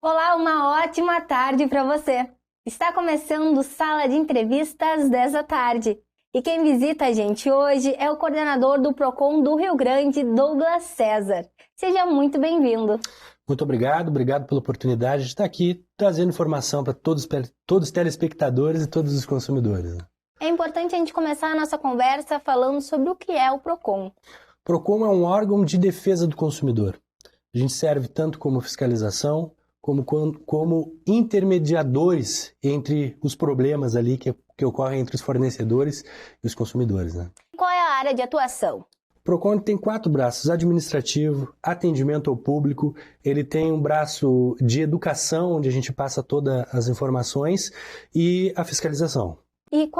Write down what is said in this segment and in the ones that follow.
Olá, uma ótima tarde para você. Está começando Sala de Entrevista às 10 da tarde. E quem visita a gente hoje é o coordenador do Procon do Rio Grande, Douglas César. Seja muito bem-vindo. Muito obrigado pela oportunidade de estar aqui trazendo informação para todos os telespectadores e todos os consumidores. É importante a gente começar a nossa conversa falando sobre o que é o Procon. O Procon é um órgão de defesa do consumidor. A gente serve tanto como fiscalização, como intermediadores entre os problemas ali que ocorrem entre os fornecedores e os consumidores, né? Qual é a área de atuação? O Procon tem 4 braços: administrativo, atendimento ao público, ele tem um braço de educação, onde a gente passa todas as informações, e a fiscalização. E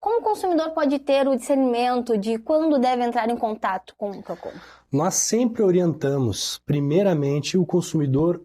como o consumidor pode ter o discernimento de quando deve entrar em contato com o Procon? Nós sempre orientamos, primeiramente, o consumidor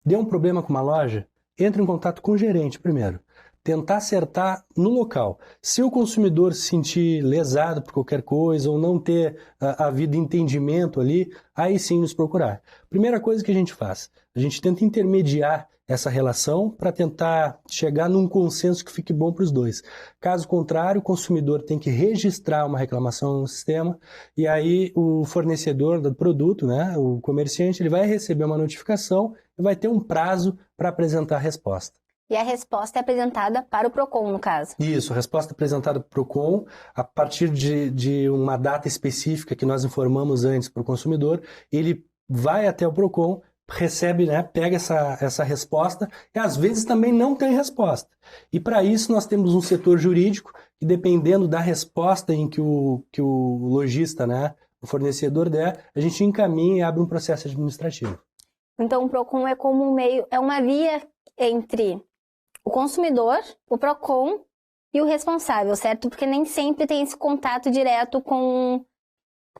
deu um problema com uma loja, entre em contato com o gerente primeiro. Tentar acertar no local. Se o consumidor se sentir lesado por qualquer coisa ou não ter havido entendimento ali, aí sim nos procurar. Primeira coisa que a gente faz, a gente tenta intermediar essa relação para tentar chegar num consenso que fique bom para os dois. Caso contrário, o consumidor tem que registrar uma reclamação no sistema e aí o fornecedor do produto, né, o comerciante, ele vai receber uma notificação e vai ter um prazo para apresentar a resposta. E a resposta é apresentada para o Procon, no caso. Isso, a resposta apresentada para o Procon, a partir de uma data específica que nós informamos antes para o consumidor, ele vai até o Procon, recebe, né, pega essa resposta e às vezes também não tem resposta. E para isso nós temos um setor jurídico que, dependendo da resposta em que o lojista, né, o fornecedor der, a gente encaminha e abre um processo administrativo. Então o Procon é como um meio, é uma via entre o consumidor, o Procon e o responsável, certo? Porque nem sempre tem esse contato direto com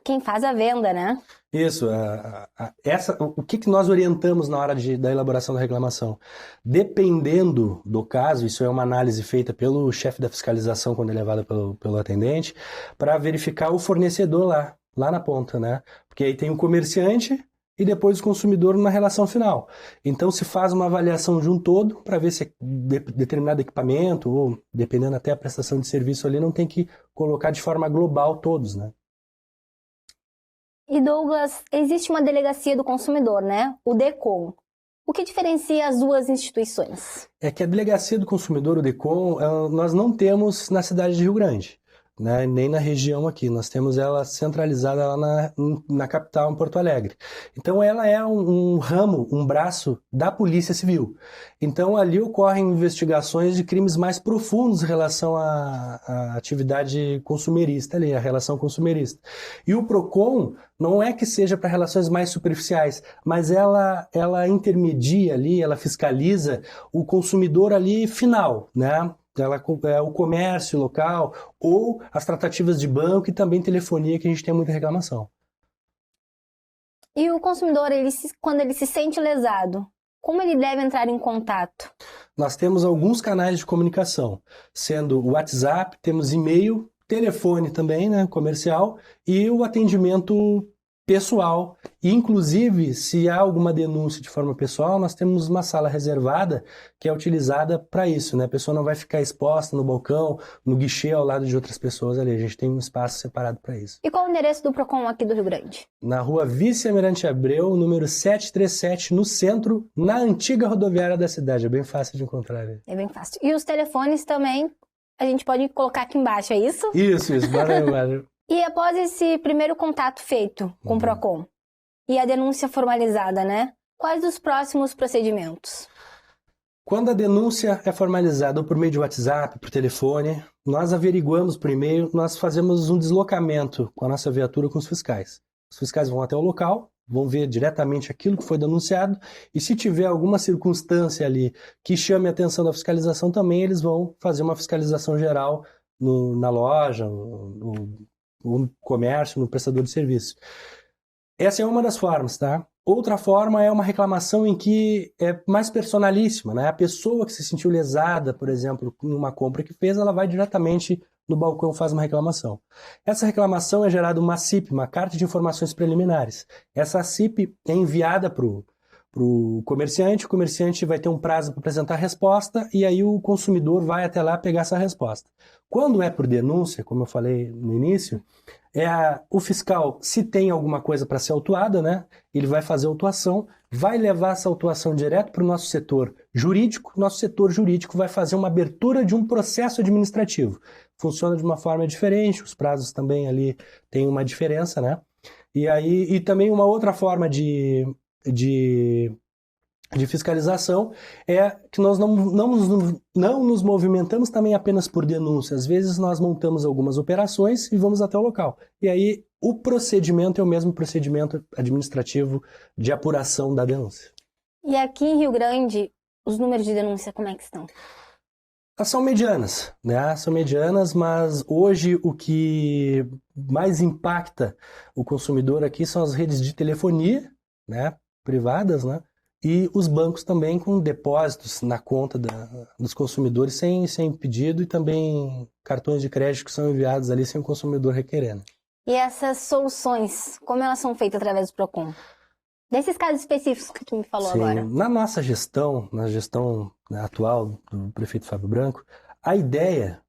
quem faz a venda, né? Isso. O que nós orientamos na hora da elaboração da reclamação? Dependendo do caso, isso é uma análise feita pelo chefe da fiscalização quando é levada pelo atendente, para verificar o fornecedor lá na ponta, né? Porque aí tem o comerciante e depois o consumidor na relação final. Então se faz uma avaliação de um todo para ver se determinado equipamento, ou dependendo até a prestação de serviço ali, não tem que colocar de forma global todos, né? E Douglas, existe uma delegacia do consumidor, né? O DECOM. O que diferencia as duas instituições? É que a delegacia do consumidor, o DECOM, nós não temos na cidade de Rio Grande, né, nem na região aqui. Nós temos ela centralizada lá na capital, em Porto Alegre. Então ela é um ramo, um braço da Polícia Civil. Então ali ocorrem investigações de crimes mais profundos em relação à atividade consumerista ali, a relação consumerista. E o Procon não é que seja para relações mais superficiais, mas ela intermedia ali, ela fiscaliza o consumidor ali final, né? Ela é o comércio local ou as tratativas de banco e também telefonia, que a gente tem muita reclamação. E o consumidor, quando ele se sente lesado, como ele deve entrar em contato? Nós temos alguns canais de comunicação, sendo o WhatsApp, temos e-mail, telefone também, né, comercial, e o atendimento pessoal. E, inclusive, se há alguma denúncia de forma pessoal, nós temos uma sala reservada que é utilizada para isso, né? A pessoa não vai ficar exposta no balcão, no guichê ao lado de outras pessoas ali. A gente tem um espaço separado para isso. E qual o endereço do Procon aqui do Rio Grande? Na rua Vice-Almirante Abreu, número 737, no centro, na antiga rodoviária da cidade. É bem fácil de encontrar ali. É bem fácil. E os telefones também, a gente pode colocar aqui embaixo, é isso? Isso. Bora. E após esse primeiro contato feito com o Procon e a denúncia formalizada, né? Quais os próximos procedimentos? Quando a denúncia é formalizada ou por meio de WhatsApp, por telefone, nós averiguamos por e-mail, nós fazemos um deslocamento com a nossa viatura com os fiscais. Os fiscais vão até o local, vão ver diretamente aquilo que foi denunciado e se tiver alguma circunstância ali que chame a atenção da fiscalização também, eles vão fazer uma fiscalização geral na loja, no comércio, no prestador de serviço. Essa é uma das formas, tá? Outra forma é uma reclamação em que é mais personalíssima, né? A pessoa que se sentiu lesada, por exemplo, em uma compra que fez, ela vai diretamente no balcão e faz uma reclamação. Essa reclamação é gerada uma CIP, uma Carta de Informações Preliminares. Essa CIP é enviada para o comerciante vai ter um prazo para apresentar a resposta e aí o consumidor vai até lá pegar essa resposta. Quando é por denúncia, como eu falei no início, o fiscal, se tem alguma coisa para ser autuada, né, ele vai fazer a autuação, vai levar essa autuação direto para o nosso setor jurídico vai fazer uma abertura de um processo administrativo. Funciona de uma forma diferente, os prazos também ali têm uma diferença, né? E também uma outra forma de fiscalização é que nós não nos movimentamos também apenas por denúncia. Às vezes nós montamos algumas operações e vamos até o local. E aí o procedimento é o mesmo procedimento administrativo de apuração da denúncia. E aqui em Rio Grande, os números de denúncia como é que estão? São medianas, né? São medianas, mas hoje o que mais impacta o consumidor aqui são as redes de telefonia, né? Privadas, né? E os bancos também com depósitos na conta dos consumidores sem pedido e também cartões de crédito que são enviados ali sem o consumidor requerendo. E essas soluções, como elas são feitas através do PROCON? Desses casos específicos que tu me falou agora. Na nossa gestão, na gestão atual do prefeito Fábio Branco, a ideia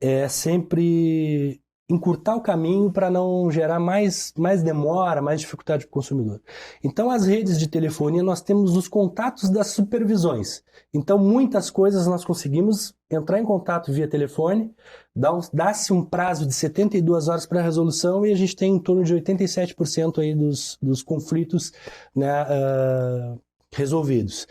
é sempre encurtar o caminho para não gerar mais demora, mais dificuldade para o consumidor. Então, as redes de telefonia, nós temos os contatos das supervisões. Então, muitas coisas nós conseguimos entrar em contato via telefone, dá-se um prazo de 72 horas para a resolução e a gente tem em torno de 87% aí dos conflitos, né, resolvidos.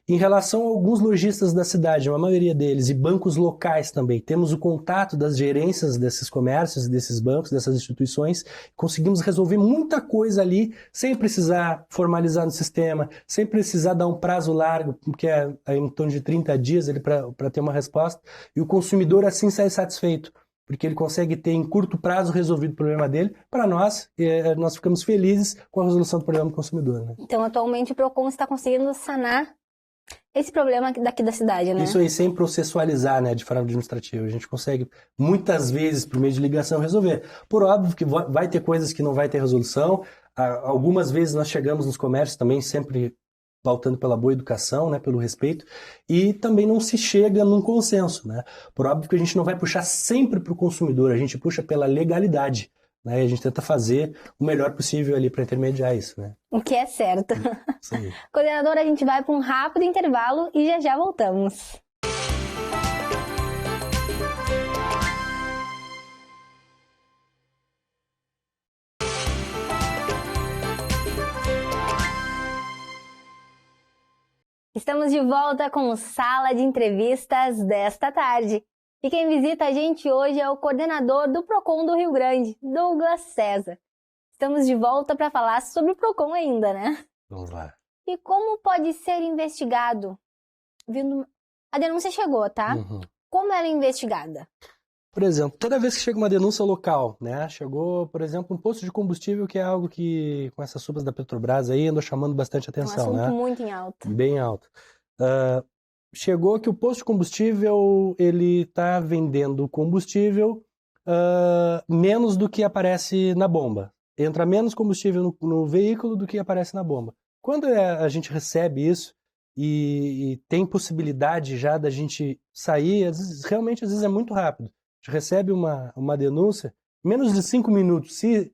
Em relação a alguns lojistas da cidade, a maioria deles, e bancos locais também, temos o contato das gerências desses comércios, desses bancos, dessas instituições, conseguimos resolver muita coisa ali, sem precisar formalizar no sistema, sem precisar dar um prazo largo, que é em torno de 30 dias para ter uma resposta, e o consumidor assim sai satisfeito, porque ele consegue ter em curto prazo resolvido o problema dele. Para nós ficamos felizes com a resolução do problema do consumidor. Né? Então, atualmente, o PROCON está conseguindo sanar esse problema daqui da cidade, né? Isso aí, sem processualizar, né, de forma administrativa. A gente consegue, muitas vezes, por meio de ligação, resolver. Por óbvio que vai ter coisas que não vai ter resolução. Algumas vezes nós chegamos nos comércios também, sempre pautando pela boa educação, né, pelo respeito, e também não se chega num consenso, né? Por óbvio que a gente não vai puxar sempre para o consumidor, a gente puxa pela legalidade. Né? E a gente tenta fazer o melhor possível ali para intermediar isso, né? O que é certo. Sim. Coordenador, a gente vai para um rápido intervalo e já voltamos. Estamos de volta com o Sala de Entrevistas desta tarde. E quem visita a gente hoje é o coordenador do PROCON do Rio Grande, Douglas César. Estamos de volta para falar sobre o PROCON ainda, né? Vamos lá. E como pode ser investigado? A denúncia chegou, tá? Uhum. Como ela é investigada? Por exemplo, toda vez que chega uma denúncia local, né? Chegou, por exemplo, um posto de combustível, que é algo que, com essas subas da Petrobras aí, andou chamando bastante atenção, Um assunto né? muito em alta. Bem alto. Chegou que o posto de combustível, ele está vendendo combustível menos do que aparece na bomba. Entra menos combustível no veículo do que aparece na bomba. Quando a gente recebe isso e tem possibilidade já da gente sair, realmente às vezes é muito rápido. A gente recebe uma denúncia, menos de 5 minutos, se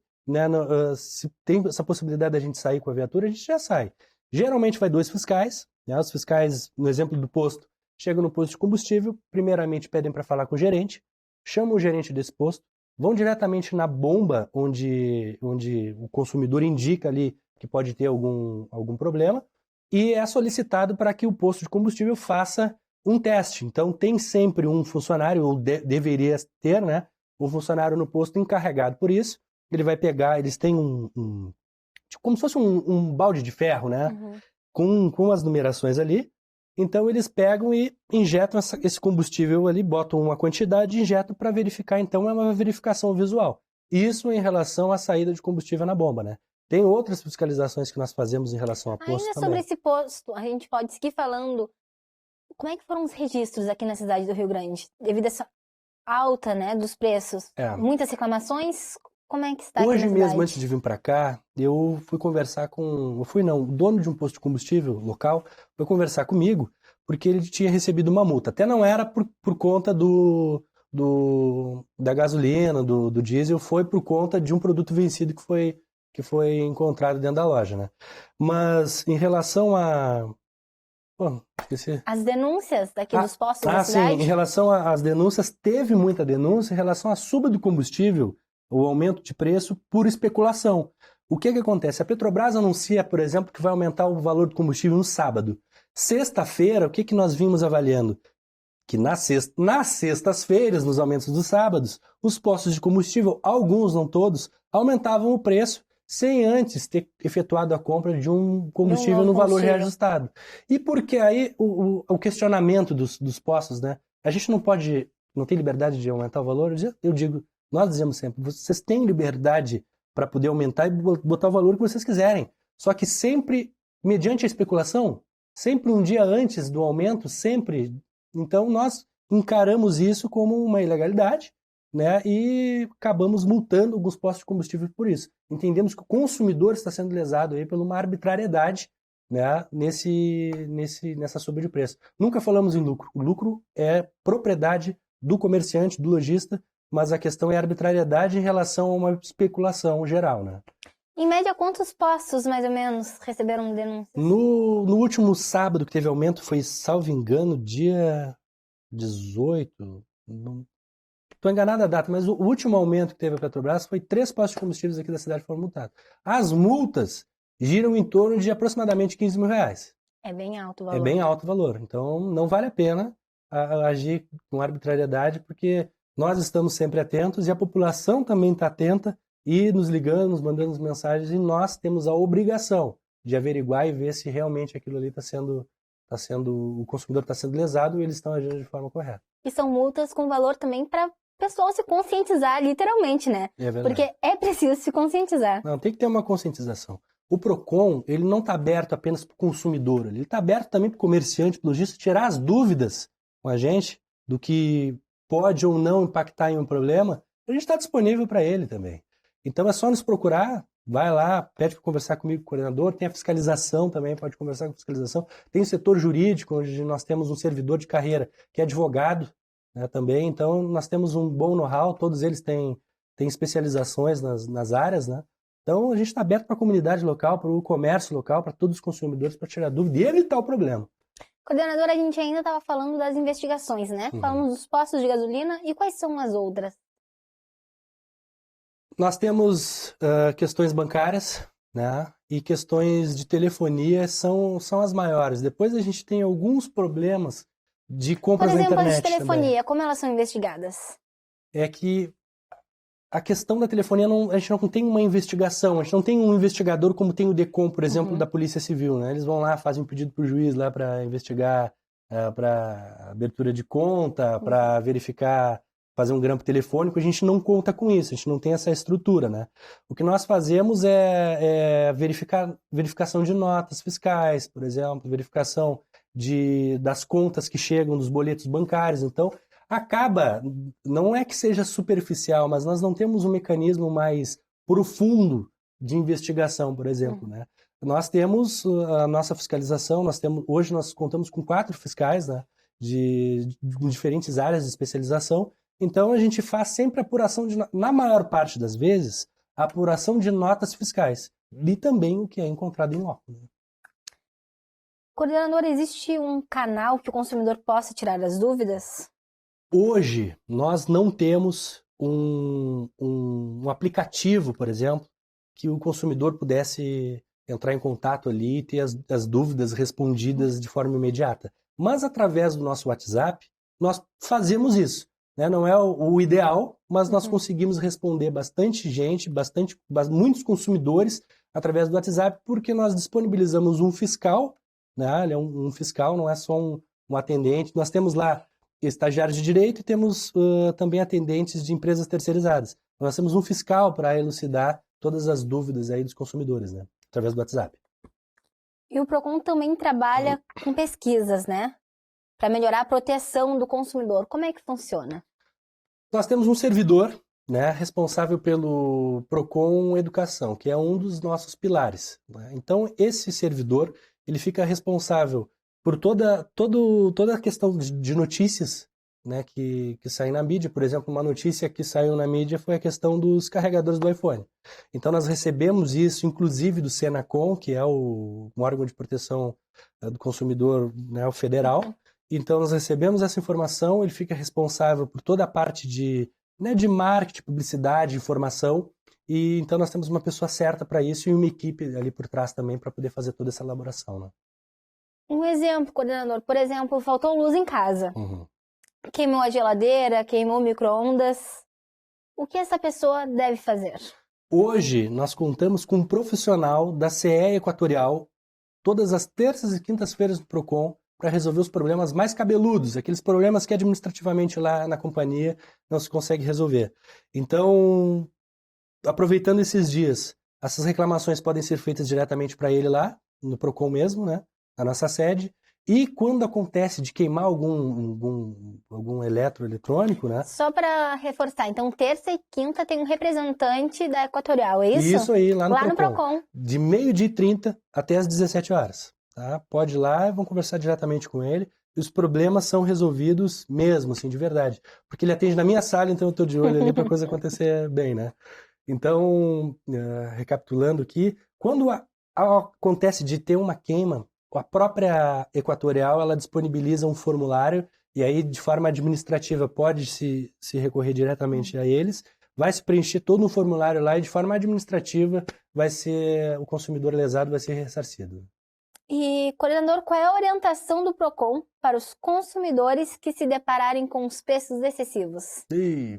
tem essa possibilidade da gente sair com a viatura, a gente já sai. Geralmente vai 2 fiscais, né? Os fiscais, no exemplo do posto, chegam no posto de combustível, primeiramente pedem para falar com o gerente, chamam o gerente desse posto, vão diretamente na bomba onde o consumidor indica ali que pode ter algum problema, e é solicitado para que o posto de combustível faça um teste. Então tem sempre um funcionário, ou deveria ter, né, um funcionário no posto encarregado por isso. Ele vai pegar, eles têm como se fosse um balde de ferro, né, com as numerações ali. Então eles pegam e injetam esse combustível ali, botam uma quantidade e injetam para verificar. Então é uma verificação visual. Isso em relação à saída de combustível na bomba, né? Tem outras fiscalizações que nós fazemos em relação a posto também. Sobre esse posto, a gente pode seguir falando como é que foram os registros aqui na cidade do Rio Grande, devido a essa alta, né, dos preços. Muitas reclamações? Como é que está aqui Hoje na mesmo, cidade? antes de vir para cá, eu fui conversar com... o dono de um posto de combustível local foi conversar comigo, porque ele tinha recebido uma multa. Até não era por conta da gasolina, do diesel, foi por conta de um produto vencido que foi encontrado dentro da loja, né? Mas em relação a... Pô, esqueci. As denúncias daqui dos postos da Sim, em cidade? relação às denúncias, teve muita denúncia em relação à suba do combustível, o aumento de preço por especulação. O que acontece? A Petrobras anuncia, por exemplo, que vai aumentar o valor do combustível no sábado. Sexta-feira, o que nós vimos avaliando? Que nas sextas-feiras, nos aumentos dos sábados, os postos de combustível, alguns, não todos, aumentavam o preço sem antes ter efetuado a compra de um combustível no valor reajustado. E porque aí o questionamento dos postos, né? A gente não tem liberdade de aumentar o valor? Eu digo, nós dizemos sempre, vocês têm liberdade para poder aumentar e botar o valor que vocês quiserem. Só que sempre, mediante a especulação, sempre um dia antes do aumento, sempre. Então nós encaramos isso como uma ilegalidade, né? E acabamos multando alguns postos de combustível por isso. Entendemos que o consumidor está sendo lesado aí por uma arbitrariedade, né? Nessa suba de preço. Nunca falamos em lucro. O lucro é propriedade do comerciante, do lojista, mas a questão é a arbitrariedade em relação a uma especulação geral, né? Em média, quantos postos, mais ou menos, receberam denúncias? No último sábado que teve aumento, foi, salvo engano, dia 18. Não estou enganado a data, mas o último aumento que teve a Petrobras foi 3 postos de combustíveis aqui da cidade foram multados. As multas giram em torno de aproximadamente 15 mil reais. É bem alto o valor. É bem alto o valor. Então, não vale a pena agir com arbitrariedade, porque nós estamos sempre atentos e a população também está atenta e nos ligando, nos mandando mensagens, e nós temos a obrigação de averiguar e ver se realmente aquilo ali o consumidor está sendo lesado e eles estão agindo de forma correta. E são multas com valor também para o pessoal se conscientizar, literalmente, né? É verdade. Porque é preciso se conscientizar. Não, tem que ter uma conscientização. O PROCON, ele não está aberto apenas para o consumidor, ele está aberto também para o comerciante, para o lojista, tirar as dúvidas com a gente do que pode ou não impactar em um problema. A gente está disponível para ele também. Então é só nos procurar, vai lá, pede para conversar comigo, com o coordenador, tem a fiscalização também, pode conversar com a fiscalização. Tem o setor jurídico, onde nós temos um servidor de carreira que é advogado, né, também. Então nós temos um bom know-how, todos eles têm especializações nas áreas, né? Então a gente está aberto para a comunidade local, para o comércio local, para todos os consumidores, para tirar dúvida e evitar o problema. Coordenadora, a gente ainda estava falando das investigações, né? Falamos dos postos de gasolina e quais são as outras? Nós temos questões bancárias, né? E questões de telefonia são as maiores. Depois a gente tem alguns problemas de compras na internet. Por exemplo, as de telefonia, também. como elas são investigadas? É que a questão da telefonia, a gente não tem uma investigação, a gente não tem um investigador como tem o DECOM, por exemplo, da Polícia Civil, né? Eles vão lá, fazem um pedido para o juiz lá para investigar, para abertura de conta, para verificar, fazer um grampo telefônico. A gente não conta com isso, a gente não tem essa estrutura, né? O que nós fazemos é verificação de notas fiscais, por exemplo, verificação das contas que chegam dos boletos bancários. Então, acaba, não é que seja superficial, mas nós não temos um mecanismo mais profundo de investigação, por exemplo, né? Nós temos a nossa fiscalização, hoje nós contamos com 4 fiscais, né, de diferentes áreas de especialização. Então a gente faz sempre apuração, na maior parte das vezes, a apuração de notas fiscais e também o que é encontrado em loco. Né? Coordenador, existe um canal que o consumidor possa tirar as dúvidas? Hoje, nós não temos um aplicativo, por exemplo, que o consumidor pudesse entrar em contato ali e ter as dúvidas respondidas de forma imediata. Mas, através do nosso WhatsApp, nós fazemos isso. Né? Não é o ideal, mas nós conseguimos responder bastante gente, muitos consumidores, através do WhatsApp, porque nós disponibilizamos um fiscal, né? Ele é um fiscal, não é só um atendente. Nós temos lá estagiários de direito e temos também atendentes de empresas terceirizadas. Nós temos um fiscal para elucidar todas as dúvidas aí dos consumidores, né? Através do WhatsApp. E o PROCON também trabalha com pesquisas, né? Para melhorar a proteção do consumidor. Como é que funciona? Nós temos um servidor né, responsável pelo Procon Educação, que é um dos nossos pilares, né? Então, esse servidor, ele fica responsável por toda a questão de notícias, né, que saem na mídia. Por exemplo, uma notícia que saiu na mídia foi a questão dos carregadores do iPhone. Então, nós recebemos isso, inclusive do Senacom, que é um órgão de proteção do consumidor, né, o federal. Então, nós recebemos essa informação, ele fica responsável por toda a parte de marketing, publicidade, informação. E então nós temos uma pessoa certa para isso e uma equipe ali por trás também para poder fazer toda essa elaboração, né? Um exemplo, coordenador, por exemplo, faltou luz em casa. Uhum. Queimou a geladeira, queimou o micro-ondas. O que essa pessoa deve fazer? Hoje nós contamos com um profissional da CE Equatorial todas as terças e quintas-feiras no Procon para resolver os problemas mais cabeludos, aqueles problemas que administrativamente lá na companhia não se consegue resolver. Então, aproveitando esses dias, essas reclamações podem ser feitas diretamente para ele lá, no Procon mesmo, né, na nossa sede. E quando acontece de queimar algum eletroeletrônico, né? Só para reforçar, então terça e quinta tem um representante da Equatorial, é isso? Isso aí, lá no Lá Procon. no Procon. De 12h30 até as 17 horas. Tá? Pode ir lá e vão conversar diretamente com ele. E os problemas são resolvidos mesmo, assim, de verdade. Porque ele atende na minha sala, então eu estou de olho ali para a coisa acontecer bem, né? Então, recapitulando aqui, quando acontece de ter uma queima, a própria Equatorial ela disponibiliza um formulário e aí de forma administrativa pode se recorrer diretamente a eles, vai se preencher todo um formulário lá e de forma administrativa o consumidor lesado vai ser ressarcido. E, coordenador, qual é a orientação do Procon para os consumidores que se depararem com os preços excessivos?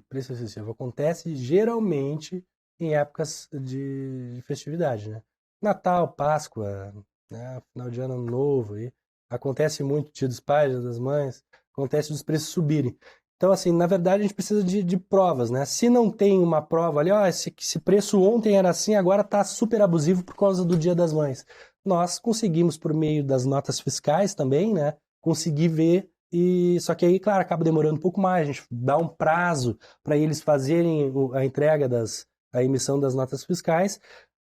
Preço excessivo acontece geralmente em épocas de festividade, né? Natal, Páscoa, né? Final de ano novo, aí acontece muito, Dia dos Pais, Dia das Mães, acontece dos preços subirem. Então, assim, na verdade a gente precisa de provas, né? Se não tem uma prova ali, esse preço ontem era assim, agora está super abusivo por causa do Dia das Mães. Nós conseguimos, por meio das notas fiscais também, né? Conseguir ver, só que aí, claro, acaba demorando um pouco mais, a gente dá um prazo para eles fazerem a entrega a emissão das notas fiscais.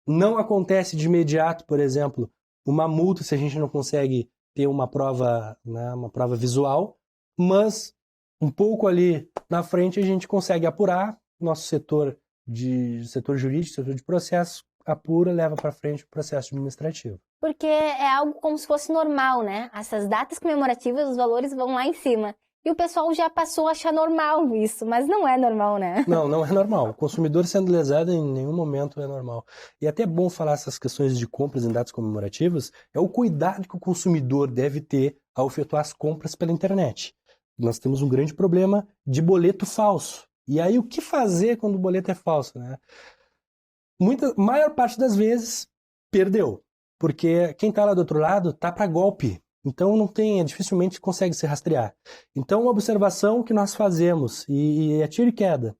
Não acontece de imediato, por exemplo, uma multa se a gente não consegue ter uma prova, né, uma prova visual, mas um pouco ali na frente a gente consegue apurar, nosso setor jurídico, setor de processo, apura, leva para frente o processo administrativo. Porque é algo como se fosse normal, né? Essas datas comemorativas, os valores vão lá em cima. E o pessoal já passou a achar normal isso, mas não é normal, né? Não é normal. O consumidor sendo lesado em nenhum momento é normal. E até é bom falar essas questões de compras em datas comemorativas, é o cuidado que o consumidor deve ter ao efetuar as compras pela internet. Nós temos um grande problema de boleto falso. E aí o que fazer quando o boleto é falso, né? Maior parte das vezes perdeu, porque quem está lá do outro lado tá para golpe. Então dificilmente consegue se rastrear. Então, uma observação que nós fazemos, e é tiro e queda.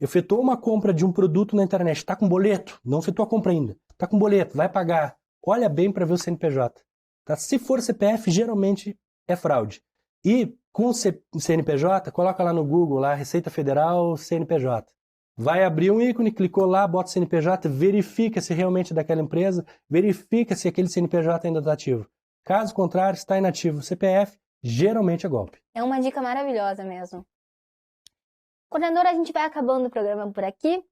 Efetuou uma compra de um produto na internet, está com boleto, não efetuou a compra ainda, está com boleto, vai pagar. Olha bem para ver o CNPJ. Tá? Se for CPF, geralmente é fraude. E com o CNPJ, coloca lá no Google, lá, Receita Federal, CNPJ. Vai abrir um ícone, clicou lá, bota o CNPJ, verifica se realmente é daquela empresa, verifica se aquele CNPJ ainda está ativo. Caso contrário, está inativo o CPF, geralmente é golpe. É uma dica maravilhosa mesmo. Coordenador, a gente vai acabando o programa por aqui.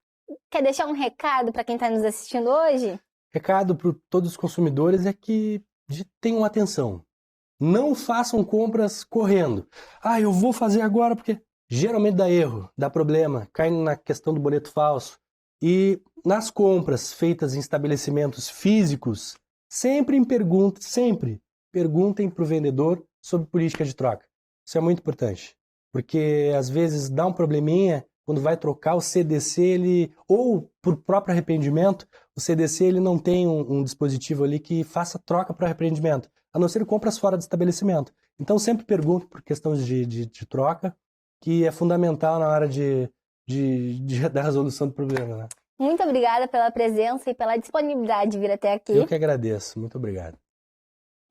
Quer deixar um recado para quem está nos assistindo hoje? Recado para todos os consumidores é que tenham atenção. Não façam compras correndo. Eu vou fazer agora porque geralmente dá erro, dá problema, cai na questão do boleto falso. E nas compras feitas em estabelecimentos físicos, sempre perguntem para o vendedor sobre política de troca. Isso é muito importante, porque às vezes dá um probleminha, quando vai trocar o CDC, ou por próprio arrependimento, o CDC ele não tem um dispositivo ali que faça troca para arrependimento, a não ser compras fora do estabelecimento. Então sempre pergunte por questões de troca, que é fundamental na hora da resolução do problema, né? Muito obrigada pela presença e pela disponibilidade de vir até aqui. Eu que agradeço, muito obrigado.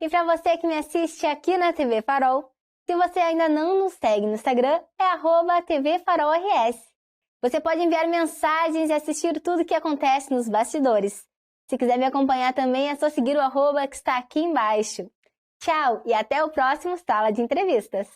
E para você que me assiste aqui na TV Farol, se você ainda não nos segue no Instagram, é @TVFarolRS. Você pode enviar mensagens e assistir tudo o que acontece nos bastidores. Se quiser me acompanhar também, é só seguir o @ que está aqui embaixo. Tchau e até o próximo Sala de Entrevistas.